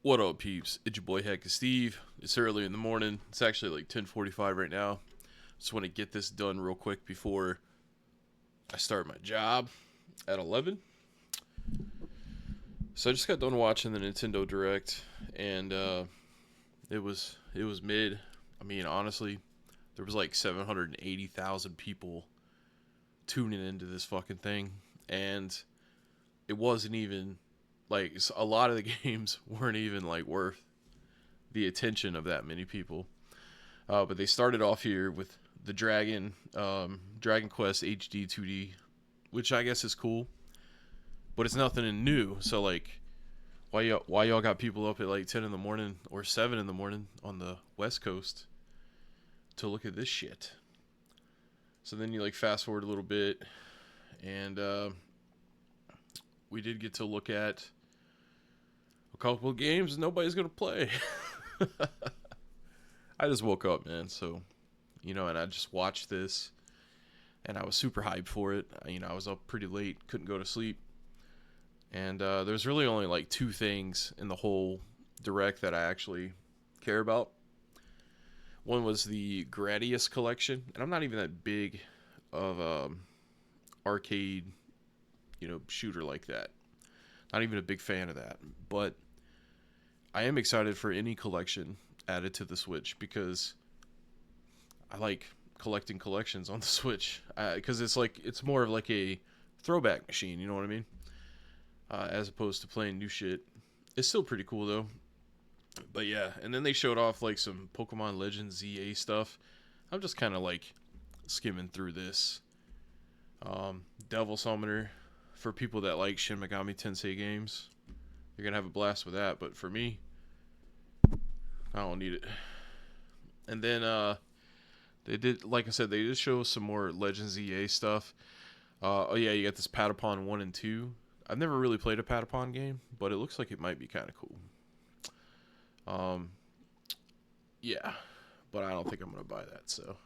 What up, peeps? It's your boy Heckin Steve. It's early in the morning. It's actually like 10:45 right now. Just want to get this done real quick before I start my job at 11. So I just got done watching the Nintendo Direct, and it was mid. I mean, honestly, there was like 780,000 people tuning into this fucking thing, and it wasn't even like a lot of the games weren't even like worth the attention of that many people. But they started off here with the Dragon Quest HD 2D, which I guess is cool, but it's nothing new. So like, why y'all got people up at like 10 in the morning or 7 in the morning on the West Coast to look at this shit? So then you like fast forward a little bit, and we did get to look at a couple of games nobody's gonna play. I just woke up, man. So and I just watched this, and I was super hyped for it. I was up pretty late, couldn't go to sleep, and there's really only like two things in the whole direct that I actually care about. One was the Gradius collection, and I'm not even that big of arcade, shooter like that. Not even a big fan of that, but I am excited for any collection added to the Switch because I like collecting collections on the Switch because it's more of like a throwback machine. You know what I mean? As opposed to playing new shit. It's still pretty cool though. But yeah, and then they showed off like some Pokemon Legends ZA stuff. I'm just kind of like skimming through this. Devil Summoner, for people that like Shin Megami Tensei games, you're gonna have a blast with that. But for me, I don't need it. And then they did, like I said, they did show some more Legends EA stuff. Oh yeah, you got this Patapon 1 and 2. I've never really played a Patapon game, but it looks like it might be kind of cool. Um, yeah, but I don't think I'm gonna buy that. So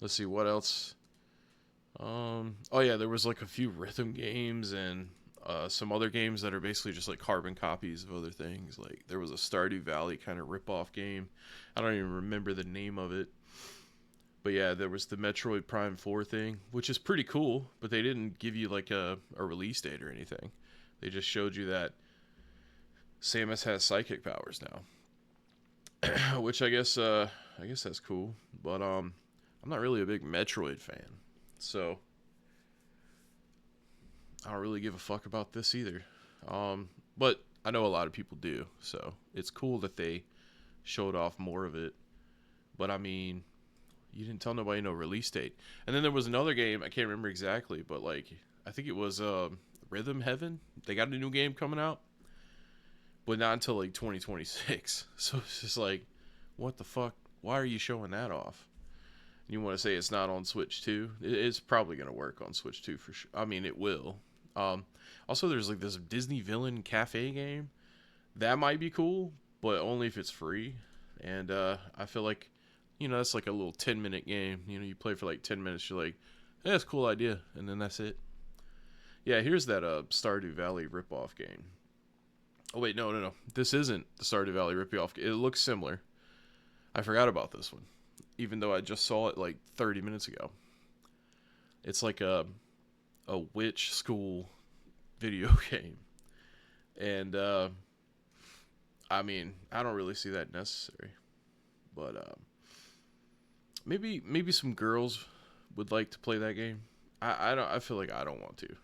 let's see what else. Oh yeah, there was like a few rhythm games and some other games that are basically just like carbon copies of other things. Like there was a Stardew Valley kind of rip-off game. I don't even remember the name of it. But yeah, there was the Metroid Prime 4 thing, which is pretty cool, but they didn't give you like a release date or anything. They just showed you that Samus has psychic powers now. Which I guess that's cool. But I'm not really a big Metroid fan. So I don't really give a fuck about this either. But I know a lot of people do, so it's cool that they showed off more of it. But I mean, you didn't tell nobody no release date. And then there was another game, I can't remember exactly, but like I think it was Rhythm Heaven. They got a new game coming out, but not until like 2026. So it's just like, what the fuck? Why are you showing that off? You want to say it's not on Switch 2? It's probably going to work on Switch 2 for sure. I mean, it will. Um, Also, there's like this Disney Villain Cafe game. That might be cool, but only if it's free. And I feel like, that's like a little 10-minute game. You play for like 10 minutes. You're like, hey, that's a cool idea. And then that's it. Yeah, here's that Stardew Valley ripoff game. Oh, wait, no, no, no. This isn't the Stardew Valley ripoff. It looks similar. I forgot about this one, even though I just saw it like 30 minutes ago. It's like a witch school video game, and I mean, I don't really see that necessary, but maybe some girls would like to play that game. I don't. I feel like I don't want to,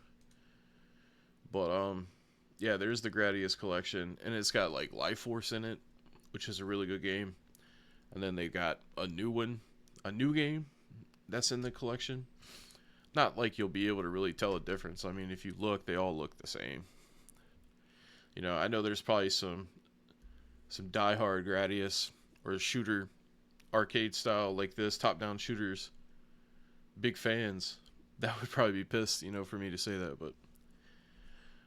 but yeah, there's the Gradius collection, and it's got like Life Force in it, which is a really good game. And then they got a new one, a new game that's in the collection. Not like you'll be able to really tell a difference. I mean, if you look, they all look the same. I know there's probably some diehard Gradius or shooter arcade style like this, top down shooters, big fans. That would probably be pissed, for me to say that, but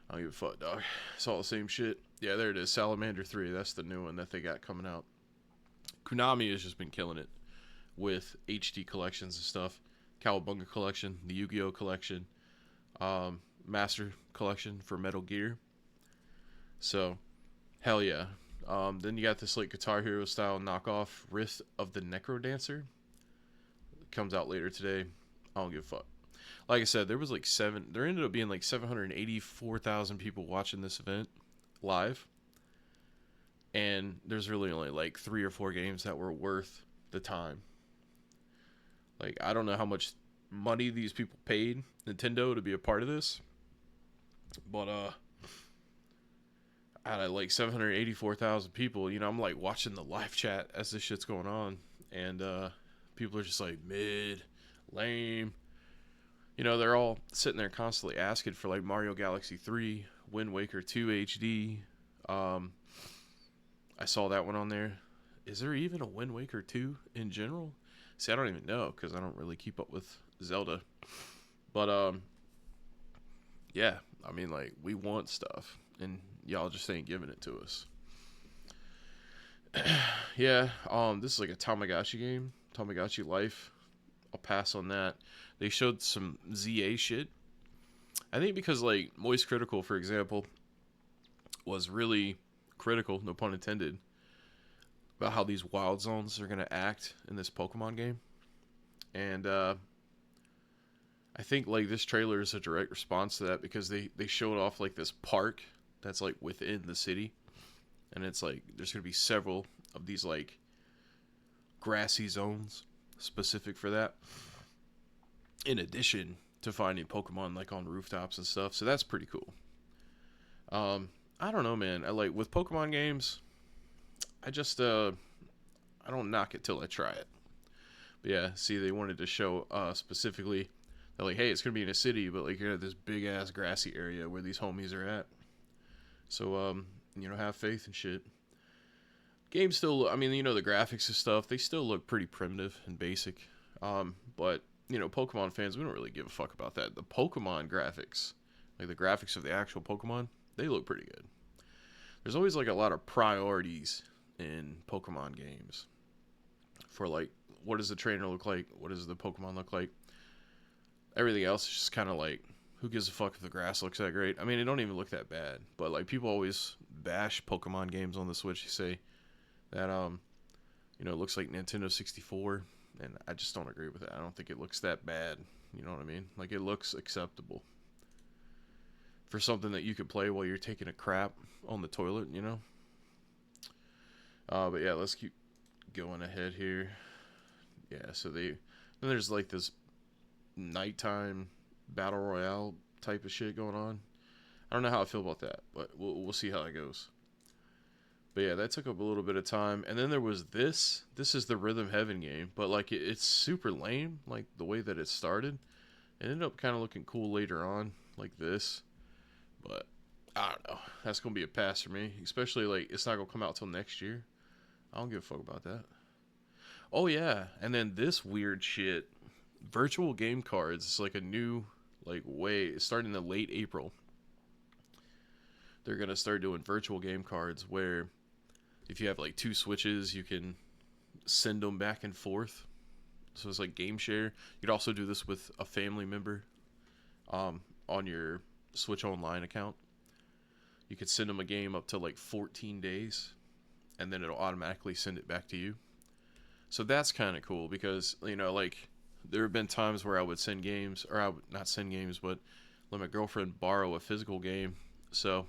I don't give a fuck, dog. It's all the same shit. Yeah, there it is. Salamander 3. That's the new one that they got coming out. Konami has just been killing it with HD collections and stuff. Cowabunga collection, the Yu-Gi-Oh collection, Master collection for Metal Gear. So Hell yeah. Then you got this like Guitar Hero style knockoff Rift of the Necro Dancer. It comes out later today. I don't give a fuck. Like I said, there was like there ended up being like 784,000 people watching this event live. And there's really only like 3 or 4 games that were worth the time. Like, I don't know how much money these people paid Nintendo to be a part of this. But, out of like 784,000 people, you know, I'm like watching the live chat as this shit's going on. And, people are just like, mid, lame. You know, they're all sitting there constantly asking for like Mario Galaxy 3, Wind Waker 2 HD. I saw that one on there. Is there even a Wind Waker 2 in general? See, I don't even know because I don't really keep up with Zelda. But, yeah, I mean, like, we want stuff, and y'all just ain't giving it to us. Yeah, this is like a Tamagotchi game, Tamagotchi Life. I'll pass on that. They showed some ZA shit. I think because, like, Moist Critical, for example, was really critical, no pun intended, about how these wild zones are going to act in this Pokemon game. And I think like this trailer is a direct response to that because they showed off like this park that's like within the city. And it's like there's going to be several of these like grassy zones specific for that. In addition to finding Pokemon like on rooftops and stuff. So that's pretty cool. I don't know, man. I like with Pokemon games, I just I don't knock it till I try it. But yeah, see, they wanted to show specifically that like, hey, it's gonna be in a city, but like you're at this big ass grassy area where these homies are at. So you know, have faith and shit. Games still, I mean, you know, the graphics and stuff, they still look pretty primitive and basic. But you know, Pokemon fans, we don't really give a fuck about that. The Pokemon graphics, like the graphics of the actual Pokemon, they look pretty good. There's always like a lot of priorities in Pokemon games for like what does the trainer look like, what does the Pokemon look like. Everything else is just kind of like who gives a fuck if the grass looks that great. I mean, it don't even look that bad, but like people always bash Pokemon games on the Switch. You say that you know, it looks like Nintendo 64, and I just don't agree with that. I don't think it looks that bad. You know what I mean? Like it looks acceptable for something that you could play while you're taking a crap on the toilet, you know? But yeah, let's keep going ahead here. Yeah, so then there's like this nighttime battle royale type of shit going on. I don't know how I feel about that, but we'll see how it goes. But yeah, that took up a little bit of time. And then there was this. This is the Rhythm Heaven game, but like it's super lame, like the way that it started. It ended up kind of looking cool later on, like this. But I don't know. That's gonna be a pass for me. Especially like it's not gonna come out till next year. I don't give a fuck about that. Oh yeah, and then this weird shit, virtual game cards. It's like a new like way. Starting in late April, they're gonna start doing virtual game cards where if you have like 2 Switches, you can send them back and forth. So it's like game share. You could also do this with a family member, on your Switch Online account. You could send them a game up to like 14 days, and then it'll automatically send it back to you. So that's kind of cool because, you know, like there have been times where I would send games, or I would not send games, but let my girlfriend borrow a physical game. So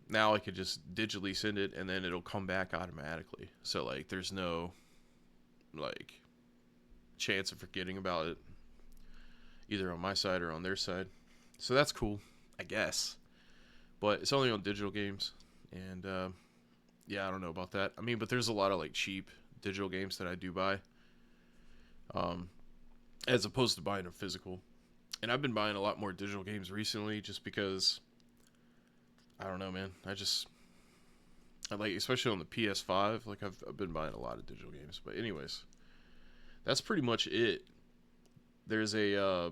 now I could just digitally send it and then it'll come back automatically. So like there's no like chance of forgetting about it either on my side or on their side. So that's cool, I guess. But it's only on digital games, and yeah, I don't know about that. I mean, but there's a lot of like cheap digital games that I do buy, as opposed to buying a physical. And I've been buying a lot more digital games recently, just because I don't know, man. I like, especially on the PS5. Like I've been buying a lot of digital games. But anyways, that's pretty much it. There's a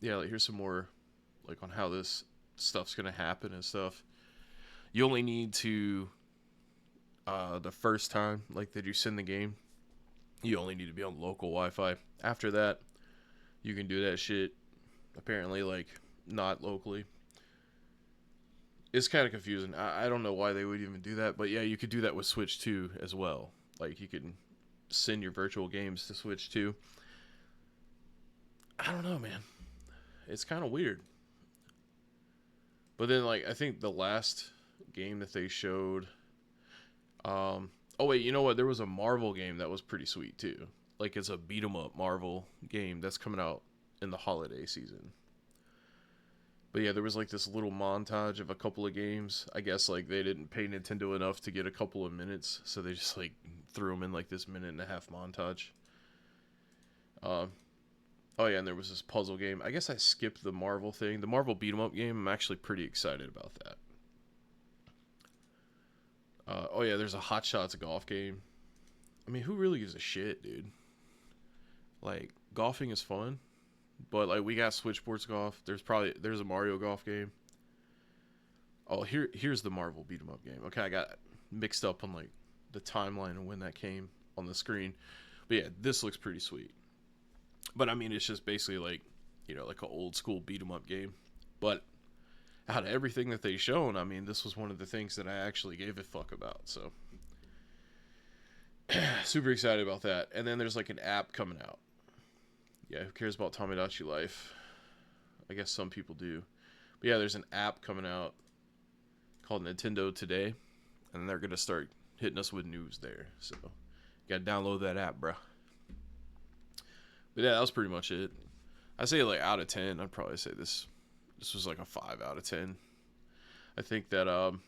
yeah, like here's some more like on how this stuff's gonna happen and stuff. You only need to the first time like that you send the game, you only need to be on local Wi-Fi. After that, you can do that shit apparently like not locally. It's kind of confusing. I don't know why they would even do that, but yeah, you could do that with Switch 2 as well. Like you can send your virtual games to Switch 2. I don't know, man. It's kind of weird. But then, like, I think the last game that they showed. Oh wait, you know what? There was a Marvel game that was pretty sweet too. Like it's a beat 'em up Marvel game that's coming out in the holiday season. But yeah, there was like this little montage of a couple of games. I guess like they didn't pay Nintendo enough to get a couple of minutes, so they just like threw them in like this minute and a half montage. Uh, oh yeah, and there was this puzzle game. I guess I skipped the Marvel thing. The Marvel beat 'em up game. I'm actually pretty excited about that. Oh yeah, there's a Hot Shots golf game. I mean, who really gives a shit, dude? Like golfing is fun, but like we got Switch Sports Golf. There's a Mario Golf game. Oh, here's the Marvel beat 'em up game. Okay, I got mixed up on like the timeline and when that came on the screen. But yeah, this looks pretty sweet. But I mean, it's just basically like, like an old school beat 'em up game. But out of everything that they shown, I mean, this was one of the things that I actually gave a fuck about. So super excited about that. And then there's like an app coming out. Yeah, who cares about Tomodachi Life? I guess some people do. But yeah, there's an app coming out called Nintendo Today, and they're gonna start hitting us with news there. So you gotta download that app, bro. But yeah, that was pretty much it. I say like out of 10, I'd probably say this was like a 5 out of 10. I think that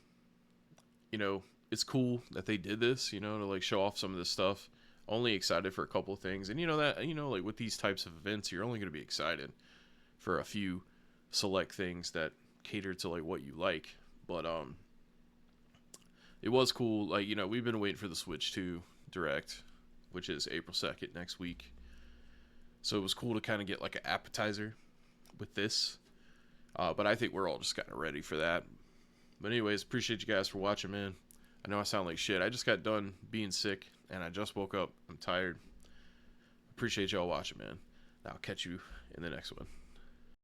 it's cool that they did this, to like show off some of this stuff. Only excited for a couple of things, and like with these types of events, you're only gonna be excited for a few select things that cater to like what you like. But it was cool. Like we've been waiting for the Switch 2 Direct, which is April 2nd next week. So it was cool to kind of get like an appetizer with this. But I think we're all just kind of ready for that. But anyways, appreciate you guys for watching, man. I know I sound like shit. I just got done being sick, and I just woke up. I'm tired. Appreciate y'all watching, man. I'll catch you in the next one.